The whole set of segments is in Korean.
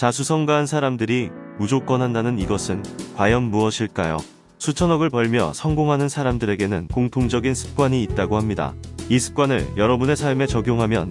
자수성가한 사람들이 무조건 한다는 이것은 과연 무엇일까요? 수천억을 벌며 성공하는 사람들에게는 공통적인 습관이 있다고 합니다. 이 습관을 여러분의 삶에 적용하면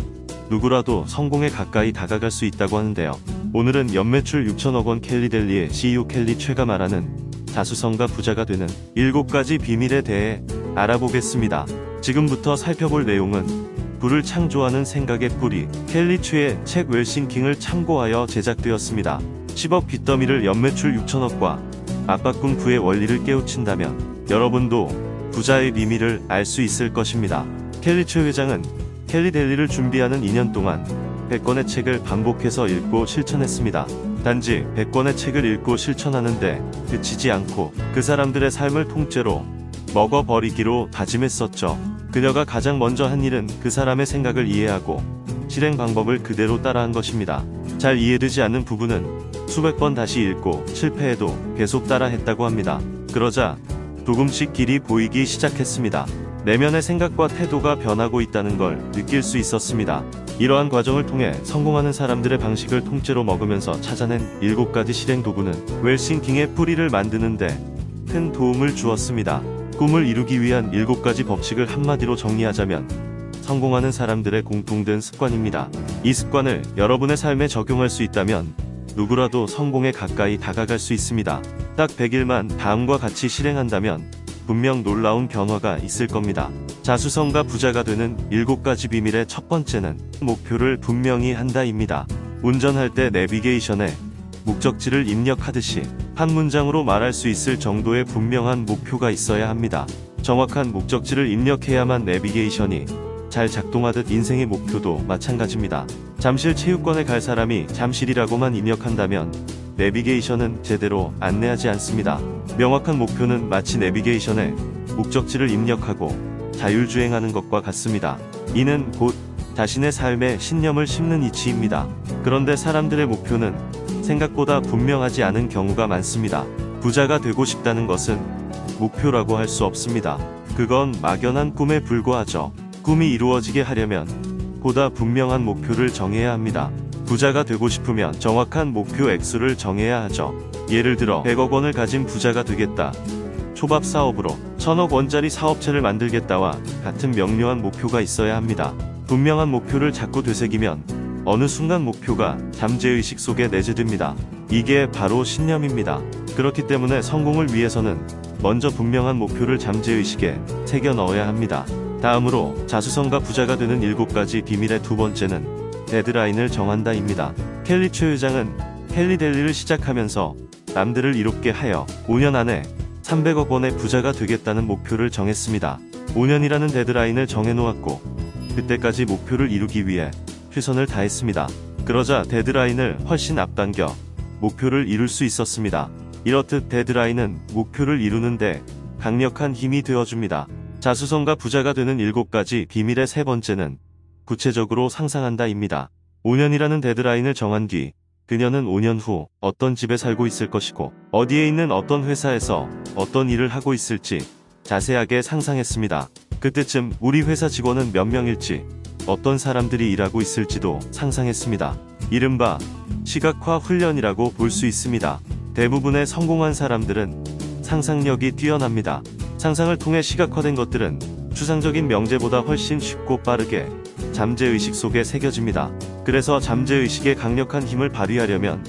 누구라도 성공에 가까이 다가갈 수 있다고 하는데요. 오늘은 연매출 6천억 원 켈리 델리의 CEO 켈리 최가 말하는 자수성가 부자가 되는 7가지 비밀에 대해 알아보겠습니다. 지금부터 살펴볼 내용은 부를 창조하는 생각의 뿌리, 켈리 최의 책 웰싱킹을 참고하여 제작되었습니다. 10억 빚더미를 연매출 6천억과 압박꿈 부의 원리를 깨우친다면 여러분도 부자의 비밀을 알 수 있을 것입니다. 켈리 최 회장은 켈리 델리를 준비하는 2년 동안 100권의 책을 반복해서 읽고 실천했습니다. 단지 100권의 책을 읽고 실천하는데 그치지 않고 그 사람들의 삶을 통째로 먹어버리기로 다짐했었죠. 그녀가 가장 먼저 한 일은 그 사람의 생각을 이해하고 실행 방법을 그대로 따라한 것입니다. 잘 이해되지 않는 부분은 수백 번 다시 읽고 실패해도 계속 따라했다고 합니다. 그러자 조금씩 길이 보이기 시작했습니다. 내면의 생각과 태도가 변하고 있다는 걸 느낄 수 있었습니다. 이러한 과정을 통해 성공하는 사람들의 방식을 통째로 먹으면서 찾아낸 7가지 실행 도구는 웰싱킹의 뿌리를 만드는데 큰 도움을 주었습니다. 꿈을 이루기 위한 7가지 법칙을 한마디로 정리하자면 성공하는 사람들의 공통된 습관입니다. 이 습관을 여러분의 삶에 적용할 수 있다면 누구라도 성공에 가까이 다가갈 수 있습니다. 딱 100일만 다음과 같이 실행한다면 분명 놀라운 변화가 있을 겁니다. 자수성가 부자가 되는 7가지 비밀의 첫 번째는 목표를 분명히 한다입니다. 운전할 때 내비게이션에 목적지를 입력하듯이 한 문장으로 말할 수 있을 정도의 분명한 목표가 있어야 합니다. 정확한 목적지를 입력해야만 내비게이션이 잘 작동하듯 인생의 목표도 마찬가지입니다. 잠실 체육관에 갈 사람이 잠실이라고만 입력한다면 내비게이션은 제대로 안내하지 않습니다. 명확한 목표는 마치 내비게이션에 목적지를 입력하고 자율주행하는 것과 같습니다. 이는 곧 자신의 삶에 신념을 심는 이치입니다. 그런데 사람들의 목표는 생각보다 분명하지 않은 경우가 많습니다. 부자가 되고 싶다는 것은 목표라고 할 수 없습니다. 그건 막연한 꿈에 불과하죠. 꿈이 이루어지게 하려면 보다 분명한 목표를 정해야 합니다. 부자가 되고 싶으면 정확한 목표 액수를 정해야 하죠. 예를 들어 100억 원을 가진 부자가 되겠다. 초밥 사업으로 1000억 원짜리 사업체를 만들겠다와 같은 명료한 목표가 있어야 합니다. 분명한 목표를 자꾸 되새기면 어느 순간 목표가 잠재의식 속에 내재됩니다. 이게 바로 신념입니다. 그렇기 때문에 성공을 위해서는 먼저 분명한 목표를 잠재의식에 새겨 넣어야 합니다. 다음으로 자수성가 부자가 되는 7가지 비밀의 두 번째는 데드라인을 정한다입니다. 켈리 최 회장은 켈리 델리를 시작하면서 남들을 이롭게 하여 5년 안에 300억 원의 부자가 되겠다는 목표를 정했습니다. 5년이라는 데드라인을 정해놓았고 그때까지 목표를 이루기 위해 최선을 다했습니다. 그러자 데드라인을 훨씬 앞당겨 목표를 이룰 수 있었습니다. 이렇듯 데드라인은 목표를 이루는데 강력한 힘이 되어줍니다. 자수성가 부자가 되는 7가지 비밀의 세 번째는 구체적으로 상상한다입니다. 5년이라는 데드라인을 정한 뒤 그녀는 5년 후 어떤 집에 살고 있을 것이고 어디에 있는 어떤 회사에서 어떤 일을 하고 있을지 자세하게 상상했습니다. 그때쯤 우리 회사 직원은 몇 명일지 어떤 사람들이 일하고 있을지도 상상했습니다. 이른바 시각화 훈련이라고 볼 수 있습니다. 대부분의 성공한 사람들은 상상력이 뛰어납니다. 상상을 통해 시각화된 것들은 추상적인 명제보다 훨씬 쉽고 빠르게 잠재의식 속에 새겨집니다. 그래서 잠재의식의 강력한 힘을 발휘하려면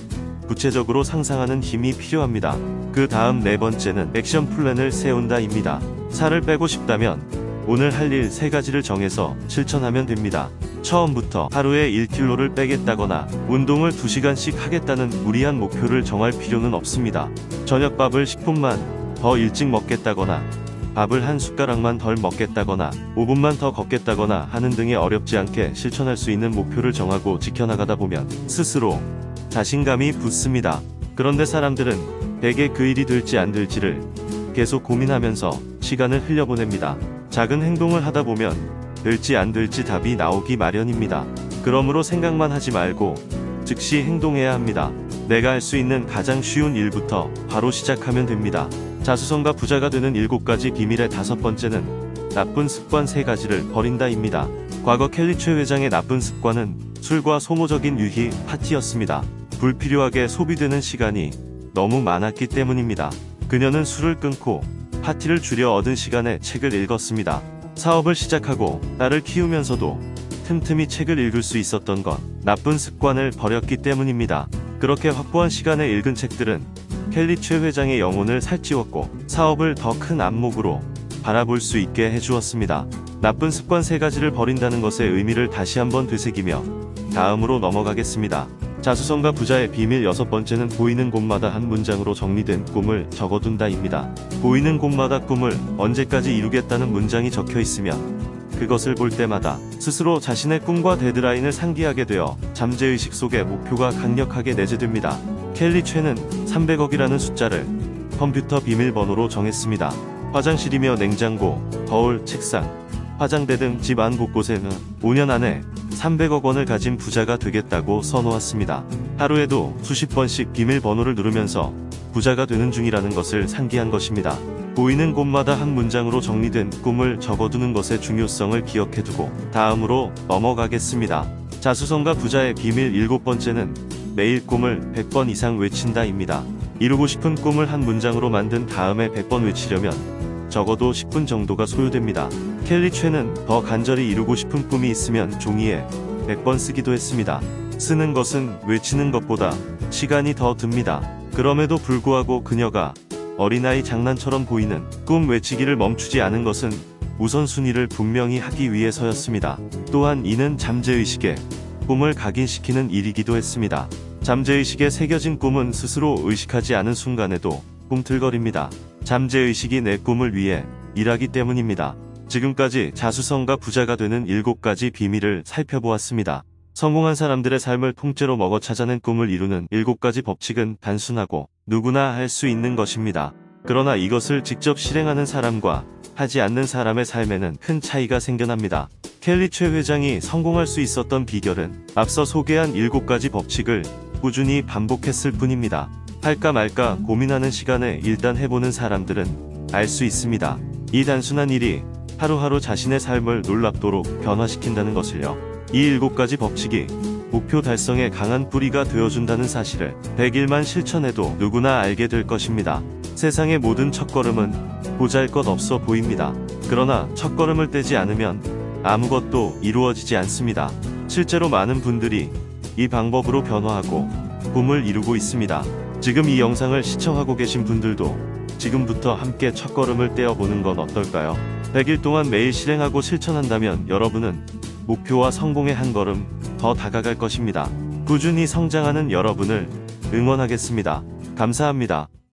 구체적으로 상상하는 힘이 필요합니다. 그 다음 네 번째는 액션 플랜을 세운다입니다. 살을 빼고 싶다면 오늘 할 일 3가지를 정해서 실천하면 됩니다. 처음부터 하루에 1kg를 빼겠다거나 운동을 2시간씩 하겠다는 무리한 목표를 정할 필요는 없습니다. 저녁밥을 10분만 더 일찍 먹겠다거나 밥을 한 숟가락만 덜 먹겠다거나 5분만 더 걷겠다거나 하는 등의 어렵지 않게 실천할 수 있는 목표를 정하고 지켜나가다 보면 스스로 자신감이 붙습니다. 그런데 사람들은 대개 그 일이 될지 안 될지를 계속 고민하면서 시간을 흘려보냅니다. 작은 행동을 하다 보면 될지 안 될지 답이 나오기 마련입니다. 그러므로 생각만 하지 말고 즉시 행동해야 합니다. 내가 할 수 있는 가장 쉬운 일부터 바로 시작하면 됩니다. 자수성가 부자가 되는 7가지 비밀의 5번째는 나쁜 습관 3가지를 버린다입니다. 과거 켈리 최 회장의 나쁜 습관은 술과 소모적인 유희 파티였습니다. 불필요하게 소비되는 시간이 너무 많았기 때문입니다. 그녀는 술을 끊고 파티를 줄여 얻은 시간에 책을 읽었습니다. 사업을 시작하고 딸을 키우면서도 틈틈이 책을 읽을 수 있었던 건 나쁜 습관을 버렸기 때문입니다. 그렇게 확보한 시간에 읽은 책들은 켈리 최 회장의 영혼을 살찌웠고 사업을 더 큰 안목으로 바라볼 수 있게 해주었습니다. 나쁜 습관 3가지를 버린다는 것의 의미를 다시 한번 되새기며 다음으로 넘어가겠습니다. 자수성가 부자의 비밀 6번째는 보이는 곳마다 한 문장으로 정리된 꿈을 적어둔다입니다. 보이는 곳마다 꿈을 언제까지 이루겠다는 문장이 적혀 있으면 그것을 볼 때마다 스스로 자신의 꿈과 데드라인을 상기하게 되어 잠재의식 속에 목표가 강력하게 내재됩니다. 켈리 최는 300억이라는 숫자를 컴퓨터 비밀번호로 정했습니다. 화장실이며 냉장고, 거울, 책상, 화장대 등 집 안 곳곳에는 5년 안에 300억 원을 가진 부자가 되겠다고 써놓았습니다. 하루에도 수십 번씩 비밀번호를 누르면서 부자가 되는 중이라는 것을 상기한 것입니다. 보이는 곳마다 한 문장으로 정리된 꿈을 적어두는 것의 중요성을 기억해두고 다음으로 넘어가겠습니다. 자수성가 부자의 비밀 7번째는 매일 꿈을 100번 이상 외친다입니다. 이루고 싶은 꿈을 한 문장으로 만든 다음에 100번 외치려면 적어도 10분 정도가 소요됩니다. 켈리 최는 더 간절히 이루고 싶은 꿈이 있으면 종이에 100번 쓰기도 했습니다. 쓰는 것은 외치는 것보다 시간이 더 듭니다. 그럼에도 불구하고 그녀가 어린아이 장난처럼 보이는 꿈 외치기를 멈추지 않은 것은 우선순위를 분명히 하기 위해서였습니다. 또한 이는 잠재의식에 꿈을 각인시키는 일이기도 했습니다. 잠재의식에 새겨진 꿈은 스스로 의식하지 않은 순간에도 꿈틀거립니다. 잠재의식이 내 꿈을 위해 일하기 때문입니다. 지금까지 자수성가 부자가 되는 7가지 비밀을 살펴보았습니다. 성공한 사람들의 삶을 통째로 먹어 찾아낸 꿈을 이루는 7가지 법칙은 단순하고 누구나 할 수 있는 것입니다. 그러나 이것을 직접 실행하는 사람과 하지 않는 사람의 삶에는 큰 차이가 생겨납니다. 켈리 최 회장이 성공할 수 있었던 비결은 앞서 소개한 7가지 법칙을 꾸준히 반복했을 뿐입니다. 할까 말까 고민하는 시간에 일단 해보는 사람들은 알 수 있습니다. 이 단순한 일이 하루하루 자신의 삶을 놀랍도록 변화시킨다는 것을요. 이 7가지 법칙이 목표 달성에 강한 뿌리가 되어준다는 사실을 100일만 실천해도 누구나 알게 될 것입니다. 세상의 모든 첫걸음은 보잘것없어 보입니다. 그러나 첫걸음을 떼지 않으면 아무것도 이루어지지 않습니다. 실제로 많은 분들이 이 방법으로 변화하고 꿈을 이루고 있습니다. 지금 이 영상을 시청하고 계신 분들도 지금부터 함께 첫걸음을 떼어보는 건 어떨까요? 100일 동안 매일 실행하고 실천한다면 여러분은 목표와 성공의 한 걸음 더 다가갈 것입니다. 꾸준히 성장하는 여러분을 응원하겠습니다. 감사합니다.